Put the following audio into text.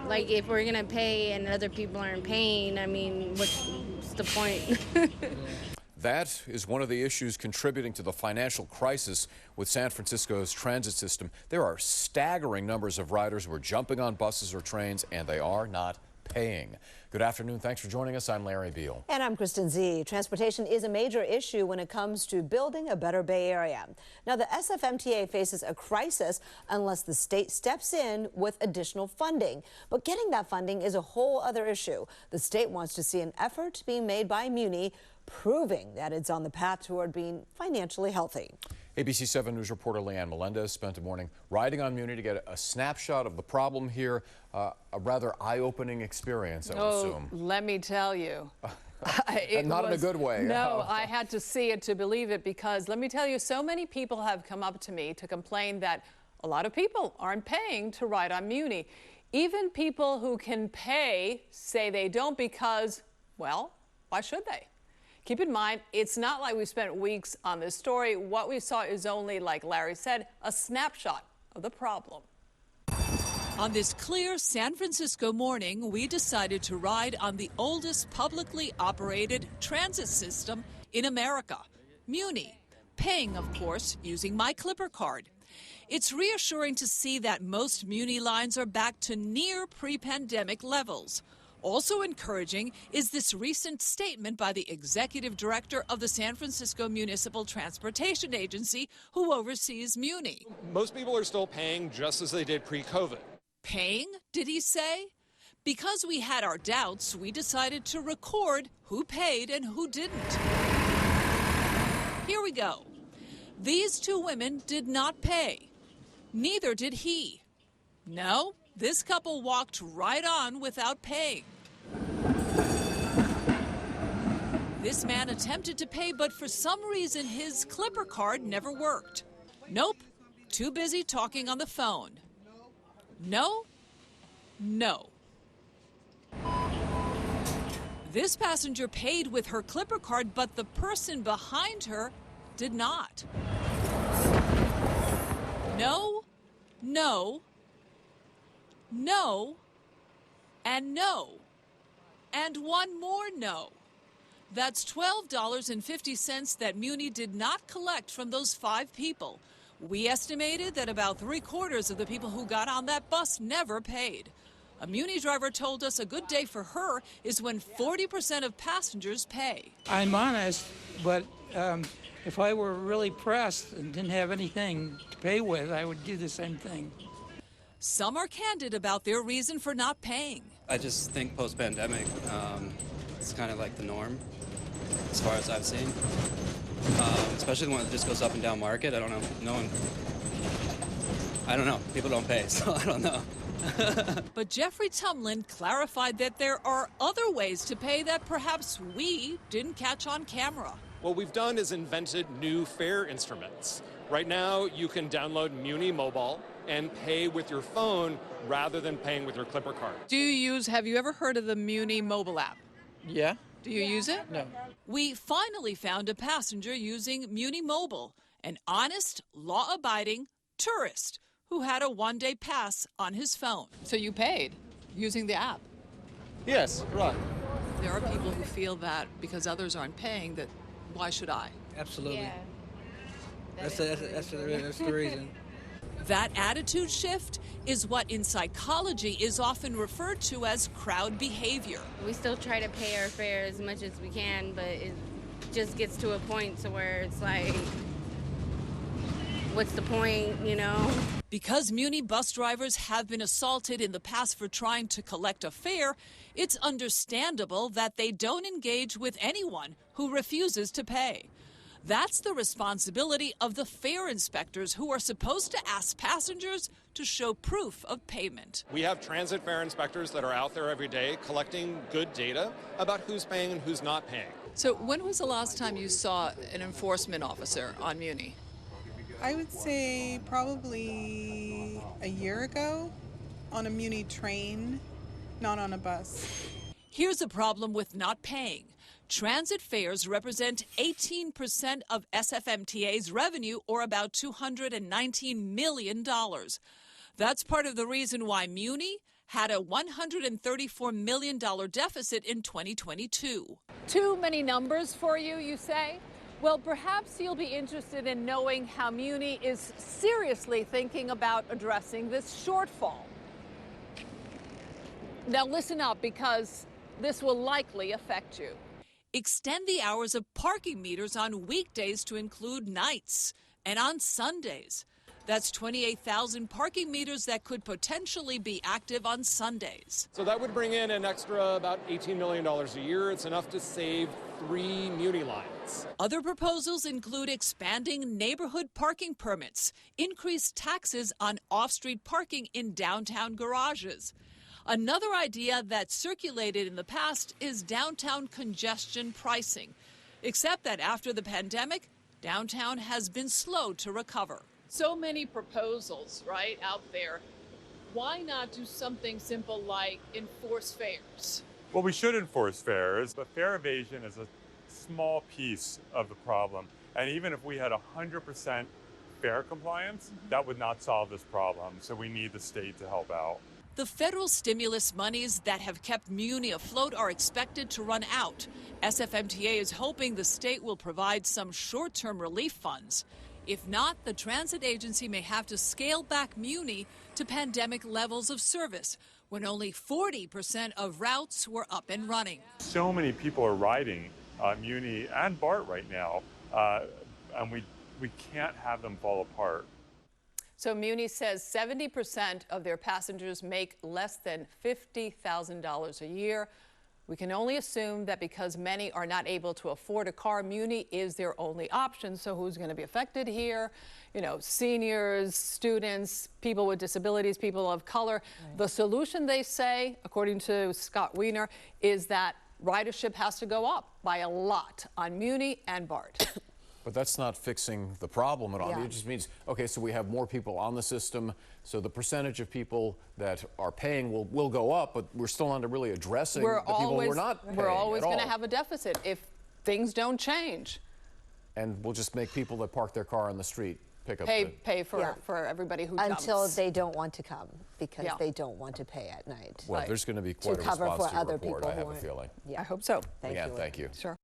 Like, if we're going to pay and other people aren't paying, I mean, what's the point? That is one of the issues contributing to the financial crisis with San Francisco's transit system. There are staggering numbers of riders who are jumping on buses or trains, and they are not paying. Good afternoon. Thanks for joining us. I'm Larry Beal. And I'm Kristen Z. Transportation is a major issue when it comes to building a better Bay Area. Now, the SFMTA faces a crisis unless the state steps in with additional funding. But getting that funding is a whole other issue. The state wants to see an effort being made by Muni proving that it's on the path toward being financially healthy. ABC 7 News reporter Leanne Melendez spent a morning riding on Muni to get a snapshot of the problem here. A rather eye-opening experience, I would assume. Let me tell you. Not in a good way. No, I had to see it to believe it, because let me tell you, so many people have come up to me to complain that a lot of people aren't paying to ride on Muni. Even people who can pay say they don't because, well, why should they? Keep in mind, it's not like we spent weeks on this story. What we saw is only, like Larry said, a snapshot of the problem. On this clear San Francisco morning, we decided to ride on the oldest publicly operated transit system in America, Muni, paying, of course, using my Clipper card. It's reassuring to see that most Muni lines are back to near pre-pandemic levels. Also encouraging is this recent statement by the executive director of the San Francisco Municipal Transportation Agency, who oversees Muni. Most people are still paying just as they did pre-COVID. Paying, did he say? Because we had our doubts, we decided to record who paid and who didn't. Here we go. These two women did not pay. Neither did he. No, this couple walked right on without paying. This man attempted to pay, but for some reason his Clipper card never worked. Nope, too busy talking on the phone. No, no. This passenger paid with her Clipper card, but the person behind her did not. No, no, no, and no, and one more no. That's $12.50 that Muni did not collect from those 5 people. We estimated that about 3/4 of the people who got on that bus never paid. A Muni driver told us a good day for her is when 40% of passengers pay. I'm honest, but if I were really pressed and didn't have anything to pay with, I would do the same thing. Some are candid about their reason for not paying. I just think post-pandemic, it's kind of like the norm, as far as I've seen. Especially when it just goes up and down market. I don't know. I don't know. People don't pay, so I don't know. But Jeffrey Tumlin clarified that there are other ways to pay that perhaps we didn't catch on camera. What we've done is invented new fare instruments. Right now, you can download Muni Mobile and pay with your phone rather than paying with your Clipper card. Have you ever heard of the Muni mobile app? Yeah? Do you use it? No. We finally found a passenger using Muni Mobile, an honest, law-abiding tourist who had a one-day pass on his phone. So you paid using the app? Yes, right. There are people who feel that because others aren't paying, that why should I? Absolutely. Yeah. That's the reason. That attitude shift is what in psychology is often referred to as crowd behavior. We still try to pay our fare as much as we can, but it just gets to a point to where it's like, what's the point, you know? Because Muni bus drivers have been assaulted in the past for trying to collect a fare, it's understandable that they don't engage with anyone who refuses to pay. That's the responsibility of the fare inspectors, who are supposed to ask passengers to show proof of payment. We have transit fare inspectors that are out there every day collecting good data about who's paying and who's not paying. So when was the last time you saw an enforcement officer on Muni? I would say probably a year ago on a Muni train, not on a bus. Here's a problem with not paying. Transit fares represent 18% of SFMTA's revenue, or about $219 million. That's part of the reason why Muni had a $134 million deficit in 2022. Too many numbers for you, you say? Well, perhaps you'll be interested in knowing how Muni is seriously thinking about addressing this shortfall. Now listen up, because this will likely affect you. Extend the hours of parking meters on weekdays to include nights and on Sundays. That's 28,000 parking meters that could potentially be active on Sundays. So that would bring in an extra about $18 million a year. It's enough to save 3 Muni lines. Other proposals include expanding neighborhood parking permits, increased taxes on off-street parking in downtown garages. Another idea that circulated in the past is downtown congestion pricing, except that after the pandemic, downtown has been slow to recover. So many proposals, right, out there. Why not do something simple like enforce fares? Well, we should enforce fares, but fare evasion is a small piece of the problem. And even if we had 100% fare compliance, that would not solve this problem. So we need the state to help out. The federal stimulus monies that have kept Muni afloat are expected to run out. SFMTA is hoping the state will provide some short-term relief funds. If not, the transit agency may have to scale back Muni to pandemic levels of service, when only 40% of routes were up and running. So many people are riding Muni and BART right now, and we can't have them fall apart. So Muni says 70% of their passengers make less than $50,000 a year. We can only assume that because many are not able to afford a car, Muni is their only option. So who's going to be affected here? You know, seniors, students, people with disabilities, people of color. Right. The solution, they say, according to Scott Wiener, is that ridership has to go up by a lot on Muni and BART. But that's not fixing the problem at all. Yeah. It just means, okay, so we have more people on the system, so the percentage of people that are paying will go up, but we're still not really addressing the people who are not paying. We're always going to have a deficit if things don't change. And we'll just make people that park their car on the street pick up pay for everybody who until comes. they don't want to come because they don't want to pay at night. Well, there's going to be quite a cover response for to your other report, people I have who a feeling. Yeah. I hope so. Thank you. Sure.